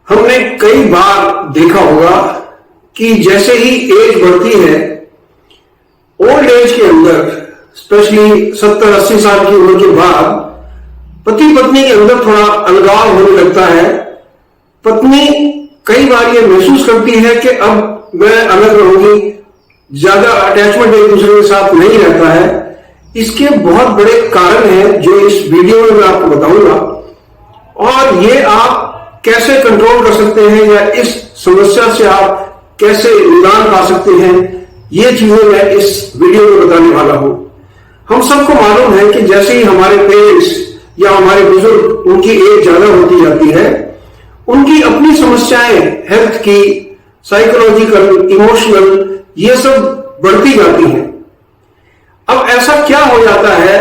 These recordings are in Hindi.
हमने कई बार देखा होगा कि जैसे ही एज बढ़ती है, ओल्ड एज के अंदर स्पेशली 70-80 साल की उम्र के बाद पति पत्नी के अंदर थोड़ा अलगाव होने लगता है। पत्नी कई बार ये महसूस करती है कि अब मैं अलग रहूंगी, ज्यादा अटैचमेंट एक दूसरे के साथ नहीं रहता है। इसके बहुत बड़े कारण हैं जो इस वीडियो में मैं आपको बताऊंगा, और ये आप कैसे कंट्रोल कर सकते हैं या इस समस्या से आप कैसे निदान पा सकते हैं, ये चीजें मैं इस वीडियो में बताने वाला हूं। हम सबको मालूम है कि जैसे ही हमारे पेरेंट्स या हमारे बुजुर्ग, उनकी एज ज्यादा होती जाती है, उनकी अपनी समस्याएं हेल्थ की, साइकोलॉजिकल, इमोशनल, ये सब बढ़ती जाती हैं। अब ऐसा क्या हो जाता है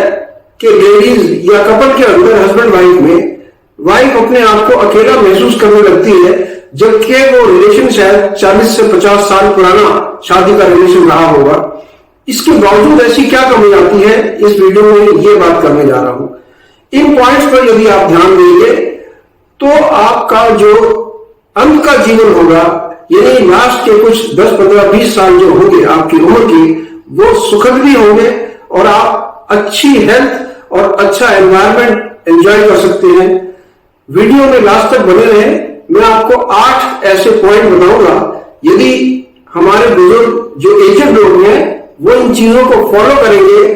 कि लेडीज या कपल के अंदर, हस्बैंड वाइफ में, वाइफ अपने आप को अकेला महसूस करने लगती है, जबकि वो रिलेशन शायद 40 से 50 साल पुराना शादी का रिलेशन रहा होगा। इसके बावजूद ऐसी क्या कमी आती है, इस वीडियो में ये बात करने जा रहा हूं। इन पॉइंट्स पर यदि आप ध्यान देंगे तो आपका जो अंत का जीवन होगा, यानी लास्ट के कुछ 10, 15, 20 साल जो होंगे आपकी उम्र की, वो सुखद भी होंगे और आप अच्छी हेल्थ और अच्छा एनवायरनमेंट एंजॉय कर सकते हैं। वीडियो में लास्ट तक बने रहें। मैं आपको 8 ऐसे पॉइंट बताऊंगा, यदि हमारे बुजुर्ग जो एजेड लोग हैं वो इन चीजों को फॉलो करेंगे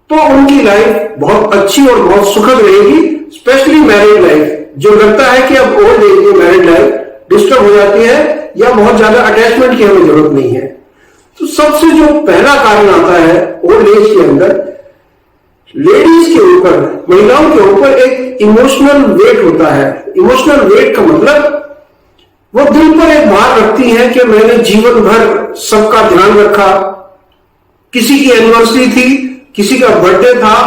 तो उनकी लाइफ बहुत अच्छी और बहुत सुखद रहेगी। स्पेशली मैरिड लाइफ, जो लगता है कि अब ओल्ड एज में मैरिड लाइफ डिस्टर्ब हो जाती है या बहुत ज्यादा अटैचमेंट की हमें जरूरत नहीं है। तो सबसे जो पहला कारण आता है ओल्ड एज के अंदर, लेडीज के ऊपर, महिलाओं के ऊपर एक इमोशनल वेट होता है। इमोशनल वेट का मतलब वो दिल पर एक भार रखती है कि मैंने जीवन भर सबका ध्यान रखा, किसी की एनिवर्सरी थी, किसी का बर्थडे था,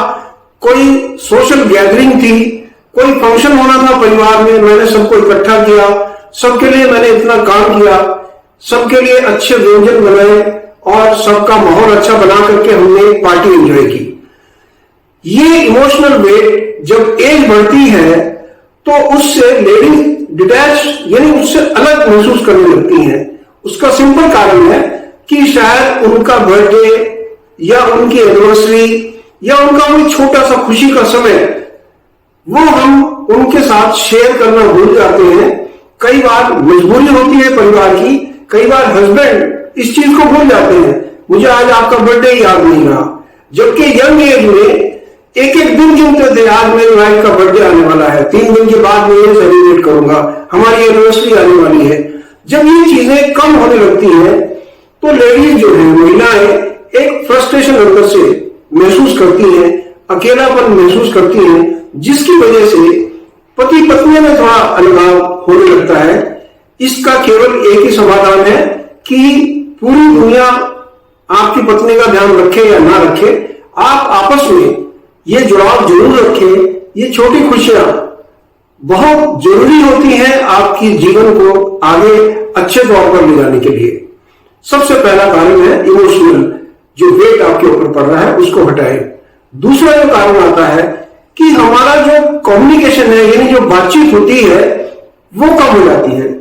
कोई सोशल गैदरिंग थी, कोई फंक्शन होना था परिवार में, मैंने सबको इकट्ठा किया, सबके लिए मैंने इतना काम किया, सबके लिए अच्छे व्यंजन बनाए और सबका माहौल अच्छा बना करके हमने पार्टी एंजॉय की। ये इमोशनल वेट जब एज बढ़ती है तो उससे लेडीज डिटैच, यानी उससे अलग महसूस करने लगती हैं। उसका सिंपल कारण है कि शायद उनका बर्थडे या उनकी एनिवर्सरी या उनका कोई छोटा सा खुशी का समय, वो हम उनके साथ शेयर करना भूल जाते हैं। कई बार मजबूरी होती है परिवार की, कई बार हस्बैंड इस चीज को भूल जाते हैं, मुझे आज आपका बर्थडे याद नहीं रहा, जबकि यंग एज में एक एक दिन गिनते थे, आज मेरी वाइफ का बर्थडे आने वाला है, 3 दिन के बाद मैं ये सेलिब्रेट करूंगा, हमारी एनिवर्सरी आने वाली है। जब ये चीजें कम होने लगती हैं तो लेडीज जो है, महिलाएं, एक फ्रस्ट्रेशन अंदर से महसूस करती हैं, अकेलापन महसूस करती हैं, जिसकी वजह से पति पत्नी में थोड़ा अलगाव होने लगता है। इसका केवल एक ही समाधान है कि पूरी दुनिया आपकी पत्नी का ध्यान रखे या ना रखे, आप आपस में ये जुड़ाव जरूर रखें। ये छोटी खुशियां बहुत जरूरी होती हैं आपकी जीवन को आगे अच्छे तौर पर ले जाने के लिए। सबसे पहला कारण है इमोशनल, जो वेट आपके ऊपर पड़ रहा है उसको हटाएं। दूसरा जो कारण आता है कि हमारा जो कम्युनिकेशन है, यानी जो बातचीत होती है, वो कम हो जाती है।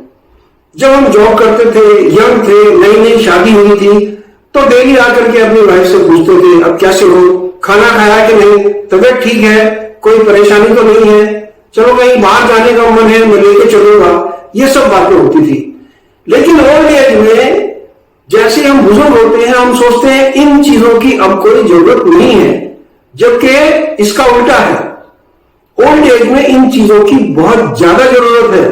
जब हम जॉब करते थे, यंग थे, नई नई शादी हुई थी, तो डेली आकर के अपनी वाइफ से पूछते थे अब कैसे हो, खाना खाया कि नहीं, तबीयत ठीक है, कोई परेशानी तो नहीं है, चलो कहीं बाहर जाने का मन है, मैं लेके चलूंगा, ये सब बातें होती थी। लेकिन ओल्ड एज में जैसे हम बुजुर्ग होते हैं, हम सोचते हैं इन चीजों की अब कोई जरूरत नहीं है, जबकि इसका उल्टा है। ओल्ड एज में इन चीजों की बहुत ज्यादा जरूरत है।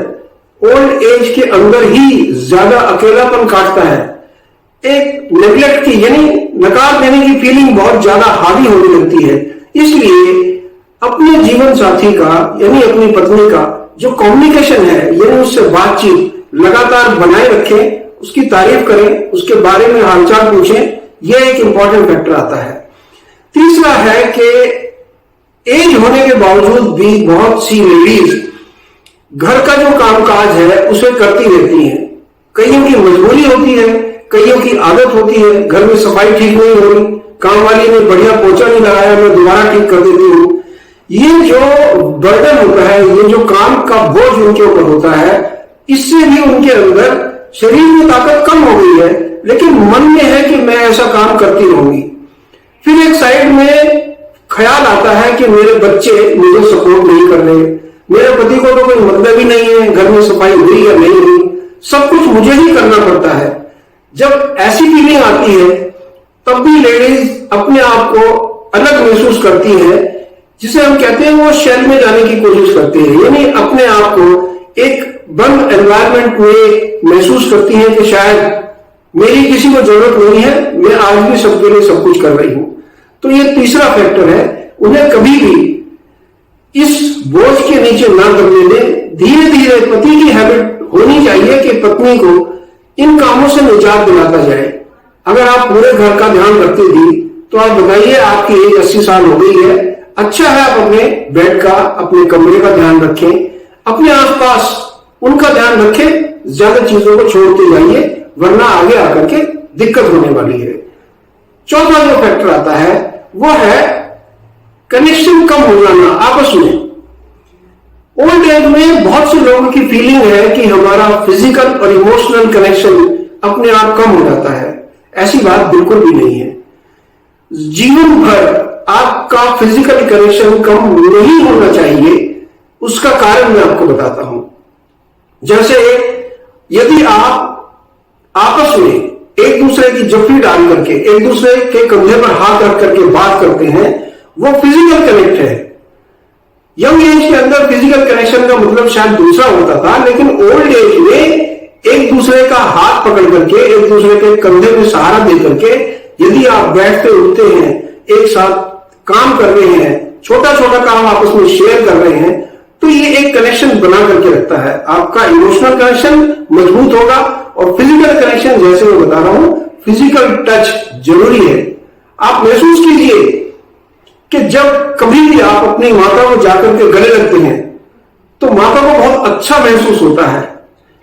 ओल्ड एज के अंदर ही ज्यादा अकेलापन काटता है, एक नेग्लेक्ट की, यानी नकार देने की फीलिंग बहुत ज्यादा हावी होने लगती है। इसलिए अपने जीवन साथी का, यानी अपनी पत्नी का जो कम्युनिकेशन है, यानी उससे बातचीत लगातार बनाए रखें, उसकी तारीफ करें, उसके बारे में हालचाल पूछें, यह एक इंपॉर्टेंट फैक्टर आता है। तीसरा है कि एज होने के बावजूद भी बहुत सी लेडीज घर का जो कामकाज है उसे करती रहती हैं। कईयों की मजबूरी होती है, कईयों की आदत होती है, घर में सफाई ठीक नहीं हो रही, काम वाली ने बढ़िया पोछा नहीं लगाया, मैं दोबारा ठीक कर देती हूँ। ये जो बर्डन होता है, ये जो काम का बोझ उनके ऊपर होता है, इससे भी उनके अंदर शरीर में ताकत कम हो गई है, लेकिन मन में है कि मैं ऐसा काम करती रहूंगी। फिर एक साइड में ख्याल आता है कि मेरे बच्चे मुझे सपोर्ट नहीं कर रहे, मेरे पति को तो कोई मतलब ही नहीं है घर में सफाई हुई या नहीं हुई, सब कुछ मुझे ही करना पड़ता है। जब ऐसी फीलिंग आती है तब भी लेडीज अपने आप को अलग महसूस करती है, जिसे हम कहते हैं वो शेल में जाने की कोशिश करती है, यानी अपने आप को एक बंद एनवायरनमेंट में महसूस करती है कि शायद मेरी किसी को जरूरत नहीं है, मैं आज भी सबके लिए सब कुछ कर रही हूं। तो ये तीसरा फैक्टर है, उन्हें कभी भी इस बोझ के नीचे ना दबने दें। धीरे धीरे पति की हैबिट होनी चाहिए कि पत्नी को इन कामों से निजात दिलाता जाए। अगर आप पूरे घर का ध्यान रखती थी तो आप बताइए आपकी एज 80 साल हो गई है, अच्छा है आप अपने बेड का, अपने कमरे का ध्यान रखें, अपने आसपास उनका ध्यान रखें, ज्यादा चीजों को छोड़ते जाइए, वरना आगे आकर के दिक्कत होने वाली है। चौथा जो फैक्टर आता है वो है कनेक्शन कम हो जाना आपस में। ओल्ड एज में बहुत से लोगों की फीलिंग है कि हमारा फिजिकल और इमोशनल कनेक्शन अपने आप कम हो जाता है। ऐसी बात बिल्कुल भी नहीं है। जीवन भर आपका फिजिकल कनेक्शन कम नहीं होना चाहिए। उसका कारण मैं आपको बताता हूं। जैसे यदि आप आपस में एक दूसरे की जफ्फी डाल करके एक दूसरे के कंधे पर हाथ रख करके बात करते हैं, वो फिजिकल कनेक्ट है। यंग एज के अंदर फिजिकल कनेक्शन का मतलब शायद दूसरा होता था, लेकिन ओल्ड एज में एक दूसरे का हाथ पकड़ करके एक दूसरे के कंधे में सहारा दे करके यदि आप बैठते उठते हैं, एक साथ काम कर रहे हैं, छोटा छोटा काम आपस में शेयर कर रहे हैं, तो ये एक कनेक्शन बना करके रखता है। आपका इमोशनल कनेक्शन मजबूत होगा और फिजिकल कनेक्शन, जैसे मैं बता रहा हूं, फिजिकल टच जरूरी है। आप महसूस कीजिए कि जब कभी भी आप अपनी माता को जाकर के गले लगते हैं तो माता को बहुत अच्छा महसूस होता है,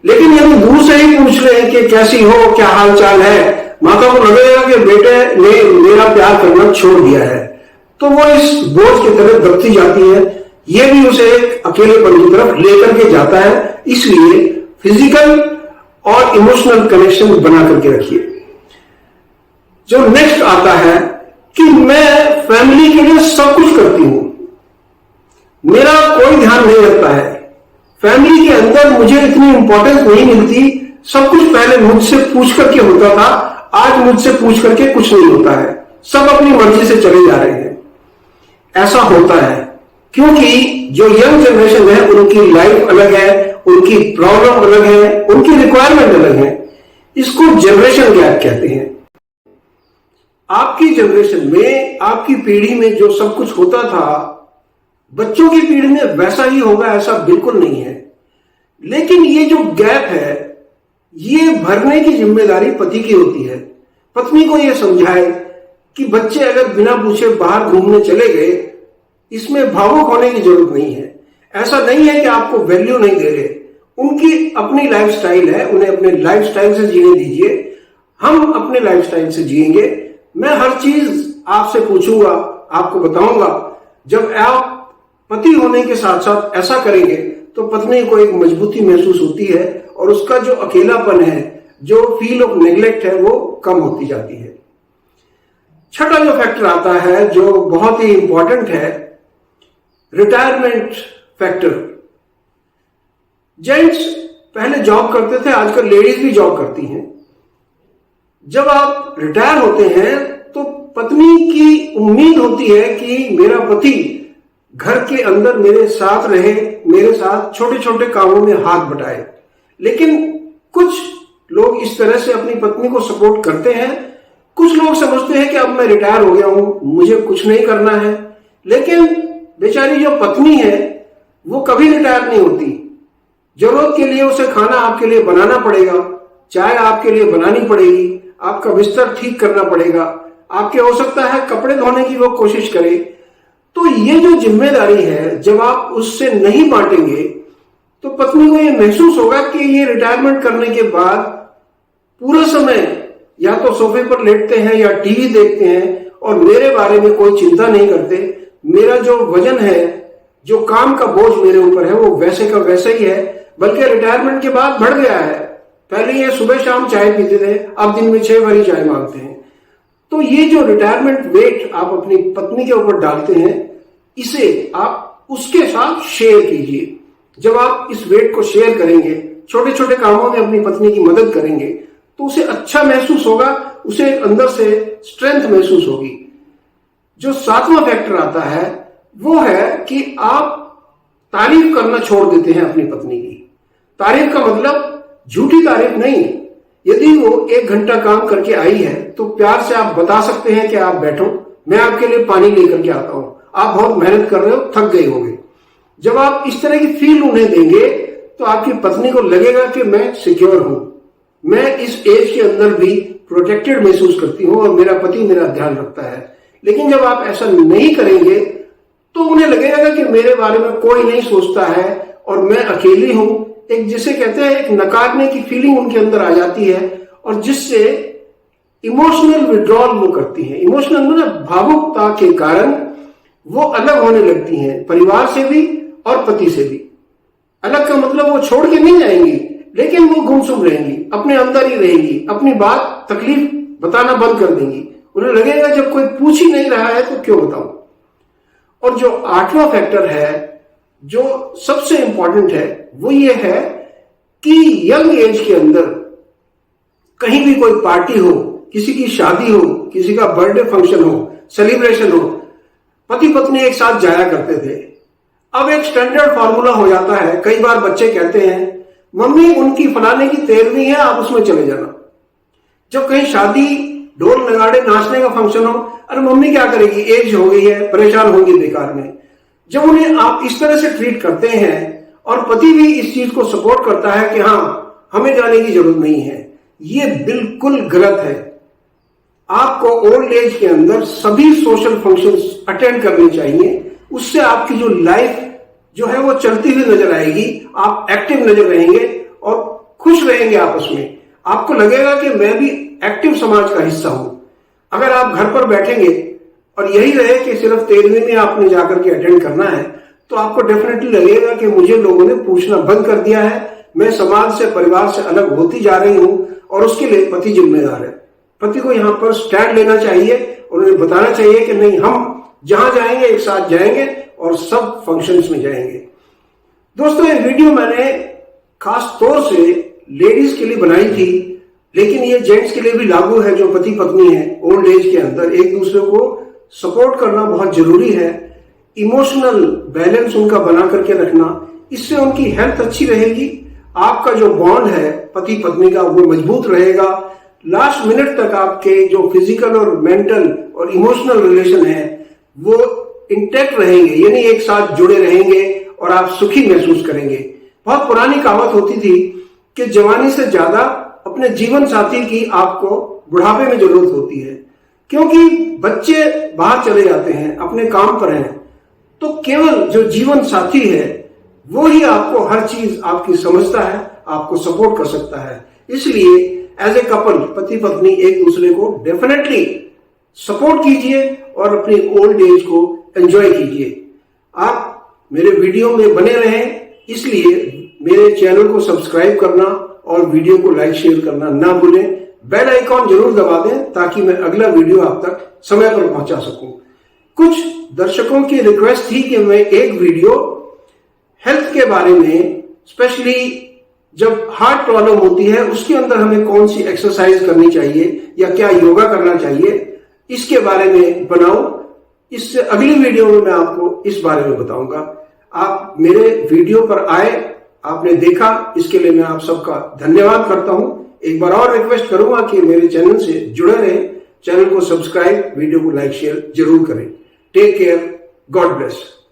लेकिन यदि दूर से ही पूछ रहे हैं कि कैसी हो, क्या हाल चाल है, माता को लगेगा कि बेटे ने मेरा प्यार करना छोड़ दिया है, तो वो इस बोझ की तरफ दबती जाती है। ये भी उसे एक अकेलेपन की तरफ लेकर के जाता है। इसलिए फिजिकल और इमोशनल कनेक्शन बना करके रखिए। जो नेक्स्ट आता है कि मैं फैमिली के लिए सब कुछ करती हूं, मेरा कोई ध्यान नहीं रखता है, फैमिली के अंदर मुझे इतनी इंपॉर्टेंस नहीं मिलती, सब कुछ पहले मुझसे पूछ करके होता था, आज मुझसे पूछ करके कुछ नहीं होता है, सब अपनी मर्जी से चले जा रहे हैं। ऐसा होता है क्योंकि जो यंग जनरेशन है उनकी लाइफ अलग है, उनकी प्रॉब्लम अलग है, उनकी रिक्वायरमेंट अलग है। इसको जनरेशन गैप कहते हैं। आपकी जनरेशन में, आपकी पीढ़ी में जो सब कुछ होता था, बच्चों की पीढ़ी में वैसा ही होगा ऐसा बिल्कुल नहीं है। लेकिन ये जो गैप है, ये भरने की जिम्मेदारी पति की होती है। पत्नी को ये समझाए कि बच्चे अगर बिना पूछे बाहर घूमने चले गए, इसमें भावुक होने की जरूरत नहीं है। ऐसा नहीं है कि आपको वैल्यू नहीं दे रहे, उनकी अपनी लाइफस्टाइल है, उन्हें अपने लाइफस्टाइल से जीने दीजिए, हम अपने लाइफस्टाइल से जिएंगे। मैं हर चीज आपसे पूछूंगा, आपको बताऊंगा। जब आप पति होने के साथ साथ ऐसा करेंगे तो पत्नी को एक मजबूती महसूस होती है और उसका जो अकेलापन है, जो फील ऑफ नेग्लेक्ट है, वो कम होती जाती है। छठा जो फैक्टर आता है जो बहुत ही इंपॉर्टेंट है, रिटायरमेंट फैक्टर। जेंट्स पहले जॉब करते थे, आजकल लेडीज भी जॉब करती हैं। जब आप रिटायर होते हैं तो पत्नी की उम्मीद होती है कि मेरा पति घर के अंदर मेरे साथ रहे, मेरे साथ छोटे छोटे कामों में हाथ बटाए। लेकिन कुछ लोग इस तरह से अपनी पत्नी को सपोर्ट करते हैं, कुछ लोग समझते हैं कि अब मैं रिटायर हो गया हूं, मुझे कुछ नहीं करना है। लेकिन बेचारी जो पत्नी है वो कभी रिटायर नहीं होती। जरूरत के लिए उसे खाना आपके लिए बनाना पड़ेगा, चाय आपके लिए बनानी पड़ेगी, आपका बिस्तर ठीक करना पड़ेगा, आपके हो सकता है कपड़े धोने की वो कोशिश करे। तो ये जो जिम्मेदारी है, जब आप उससे नहीं बांटेंगे तो पत्नी को ये महसूस होगा कि ये रिटायरमेंट करने के बाद पूरा समय या तो सोफे पर लेटते हैं या टीवी देखते हैं और मेरे बारे में कोई चिंता नहीं करते। मेरा जो वजन है, जो काम का बोझ मेरे ऊपर है, वो वैसे का वैसा ही है, बल्कि रिटायरमेंट के बाद बढ़ गया है। पहले ये सुबह शाम चाय पीते थे, अब दिन में 6 बारी चाय मांगते हैं। तो ये जो रिटायरमेंट वेट आप अपनी पत्नी के ऊपर डालते हैं, इसे आप उसके साथ शेयर कीजिए। जब आप इस वेट को शेयर करेंगे, छोटे छोटे कामों में अपनी पत्नी की मदद करेंगे, तो उसे अच्छा महसूस होगा, उसे अंदर से स्ट्रेंथ महसूस होगी। जो 7वां फैक्टर आता है वो है कि आप तारीफ करना छोड़ देते हैं अपनी पत्नी की। तारीफ का मतलब झूठी तारीफ नहीं। यदि वो 1 घंटा काम करके आई है तो प्यार से आप बता सकते हैं कि आप बैठो, मैं आपके लिए पानी लेकर के आता हूं, आप बहुत मेहनत कर रहे हो, थक गए होंगे। जब आप इस तरह की फील उन्हें देंगे तो आपकी पत्नी को लगेगा कि मैं सिक्योर हूं, मैं इस एज के अंदर भी प्रोटेक्टेड महसूस करती हूं और मेरा पति मेरा ध्यान रखता है। लेकिन जब आप ऐसा नहीं करेंगे तो उन्हें लगेगा कि मेरे बारे में कोई नहीं सोचता है और मैं अकेली हूं। एक जिसे कहते हैं एक नकारने की फीलिंग उनके अंदर आ जाती है और जिससे इमोशनल विड्रॉल वो करती हैं। इमोशनल मतलब भावुकता के कारण वो अलग होने लगती हैं, परिवार से भी और पति से भी। अलग का मतलब वो छोड़ के नहीं जाएंगी, लेकिन वो गुमसुम रहेंगी, अपने अंदर ही रहेंगी, अपनी बात तकलीफ बताना बंद कर देंगी। उन्हें लगेगा जब कोई पूछ ही नहीं रहा है तो क्यों बताऊं। और जो 8वां फैक्टर है, जो सबसे इंपॉर्टेंट है, वो ये है कि यंग एज के अंदर कहीं भी कोई पार्टी हो, किसी की शादी हो, किसी का बर्थडे फंक्शन हो, सेलिब्रेशन हो, पति पत्नी एक साथ जाया करते थे। अब एक स्टैंडर्ड फॉर्मूला हो जाता है। कई बार बच्चे कहते हैं मम्मी उनकी फलाने की 13वीं है, आप उसमें चले जाना। जब कहीं शादी, ढोल नगाड़े, नाचने का फंक्शन हो, अरे मम्मी क्या करेगी, एज हो गई है, परेशान होंगी बेकार में। जब उन्हें आप इस तरह से ट्रीट करते हैं और पति भी इस चीज को सपोर्ट करता है कि हाँ हमें जाने की जरूरत नहीं है, ये बिल्कुल गलत है। आपको ओल्ड एज के अंदर सभी सोशल फंक्शंस अटेंड करने चाहिए। उससे आपकी जो लाइफ जो है वो चलती हुई नजर आएगी, आप एक्टिव नजर रहेंगे और खुश रहेंगे आपस में। आपको लगेगा कि मैं भी एक्टिव समाज का हिस्सा हूं। अगर आप घर पर बैठेंगे और यही रहे कि सिर्फ 13वीं में आपने जाकर के अटेंड करना है, तो आपको डेफिनेटली लगेगा कि मुझे लोगों ने पूछना बंद कर दिया है, मैं समाज से, परिवार से अलग होती जा रही हूं और उसके लिए पति जिम्मेदार है। पति को यहां पर स्टैंड लेना चाहिए और उन्हें बताना चाहिए कि नहीं, हम जहां जाएंगे एक साथ जाएंगे और सब फंक्शंस में जाएंगे। दोस्तों, ये वीडियो मैंने खास तौर से लेडीज के लिए बनाई थी, लेकिन ये जेंट्स के लिए भी लागू है। जो पति पत्नी है ओल्ड एज के अंदर, एक दूसरे को सपोर्ट करना बहुत जरूरी है। इमोशनल बैलेंस उनका बना करके रखना, इससे उनकी हेल्थ अच्छी रहेगी। आपका जो बॉन्ड है पति पत्नी का वो मजबूत रहेगा। लास्ट मिनट तक आपके जो फिजिकल और मेंटल और इमोशनल रिलेशन है वो इंटैक्ट रहेंगे, यानी एक साथ जुड़े रहेंगे और आप सुखी महसूस करेंगे। बहुत पुरानी कहावत होती थी कि जवानी से ज्यादा अपने जीवन साथी की आपको बुढ़ापे में जरूरत होती है, क्योंकि बच्चे बाहर चले जाते हैं, अपने काम पर हैं, तो केवल जो जीवन साथी है वो ही आपको हर चीज आपकी समझता है, आपको सपोर्ट कर सकता है। इसलिए एज ए कपल, पति पत्नी एक दूसरे को डेफिनेटली सपोर्ट कीजिए और अपनी ओल्ड एज को एंजॉय कीजिए। आप मेरे वीडियो में बने रहें, इसलिए मेरे चैनल को सब्सक्राइब करना और वीडियो को लाइक शेयर करना ना भूलें। बेल आइकॉन जरूर दबा दें ताकि मैं अगला वीडियो आप तक समय पर पहुंचा सकूं। कुछ दर्शकों की रिक्वेस्ट थी कि मैं एक वीडियो हेल्थ के बारे में, स्पेशली जब हार्ट प्रॉब्लम होती है उसके अंदर हमें कौन सी एक्सरसाइज करनी चाहिए या क्या योगा करना चाहिए, इसके बारे में बनाऊं। इससे अगली वीडियो में मैं आपको इस बारे में बताऊंगा। आप मेरे वीडियो पर आए, आपने देखा, इसके लिए मैं आप सबका धन्यवाद करता हूं। एक बार और रिक्वेस्ट करूंगा कि मेरे चैनल से जुड़े रहें, चैनल को सब्सक्राइब, वीडियो को लाइक शेयर जरूर करें। Take care, God bless.